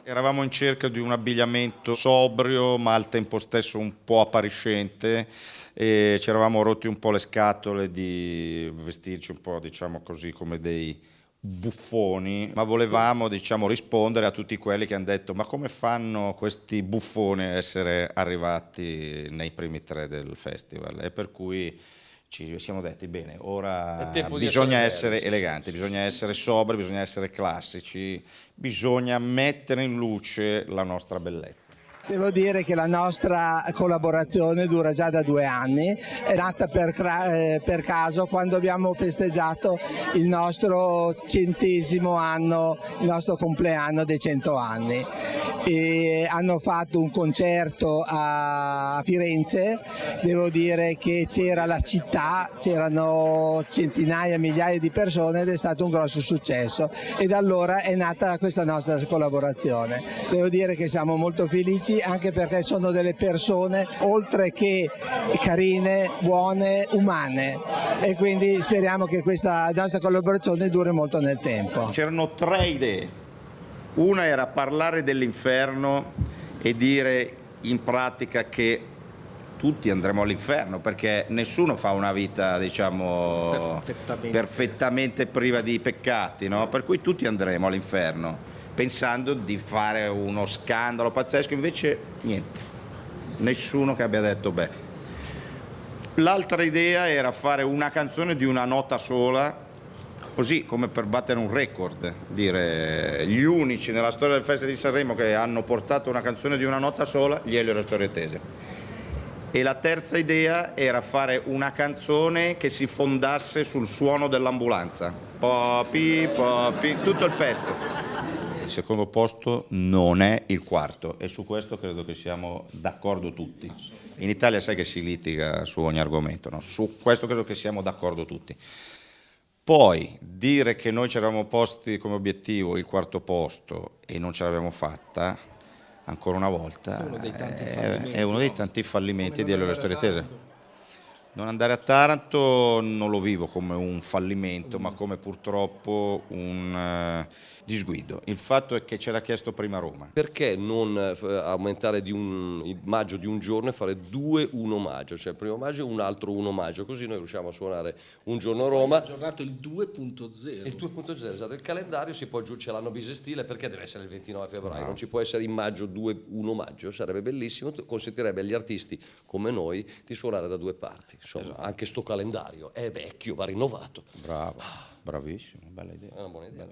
Eravamo in cerca di un abbigliamento sobrio ma al tempo stesso un po' appariscente e ci eravamo rotti un po' le scatole di vestirci un po', diciamo così, come dei buffoni, ma volevamo, diciamo, rispondere a tutti quelli che hanno detto: ma come fanno questi buffoni a essere arrivati nei primi tre del festival? E per cui ci siamo detti: bene, ora bisogna essere eleganti, bisogna essere sobri, bisogna essere classici, bisogna mettere in luce la nostra bellezza. Devo dire che la nostra collaborazione dura già da 2 anni, è nata per caso quando abbiamo festeggiato il nostro 100° anno, il nostro compleanno dei 100 anni. E hanno fatto un concerto a Firenze, devo dire che c'era la città, c'erano centinaia, migliaia di persone ed è stato un grosso successo e da allora è nata questa nostra collaborazione. Devo dire che siamo molto felici anche perché sono delle persone oltre che carine, buone, umane e quindi speriamo che questa nostra collaborazione duri molto nel tempo. C'erano 3 idee. Una era parlare dell'inferno e dire in pratica che tutti andremo all'inferno perché nessuno fa una vita, diciamo, perfettamente priva di peccati, no? Per cui tutti andremo all'inferno, pensando di fare uno scandalo pazzesco, invece niente, nessuno che abbia detto beh. L'altra idea era fare una canzone di una nota sola, così come per battere un record, dire gli unici nella storia del Festival di Sanremo che hanno portato una canzone di una nota sola, gli Elio e le Storie Tese. E la terza idea era fare una canzone che si fondasse sul suono dell'ambulanza, popi, popi, tutto il pezzo. Il secondo posto non è il quarto e su questo credo che siamo d'accordo tutti. In Italia sai che si litiga su ogni argomento, no? Su questo credo che siamo d'accordo tutti. Poi dire che noi ci eravamo posti come obiettivo il quarto posto e non ce l'abbiamo fatta, ancora una volta, è uno dei tanti fallimenti di Elio e le Storie Tese. Non andare a Taranto non lo vivo come un fallimento, ma come purtroppo un disguido. Il fatto è che ce l'ha chiesto prima Roma. Perché non aumentare il maggio di un giorno e fare 2 1 maggio, cioè il 1° maggio e un altro 1 maggio, così noi riusciamo a suonare un giorno a Roma. Ha aggiornato il 2.0. Il 2.0, esatto, il calendario si può ce l'hanno bisestile perché deve essere il 29 febbraio, non ci può essere in maggio 2 1 maggio, sarebbe bellissimo, consentirebbe agli artisti come noi di suonare da 2 parti. Insomma, esatto. Anche sto calendario è vecchio, va rinnovato. Bravo, bravissimo, bella idea. È una buona idea.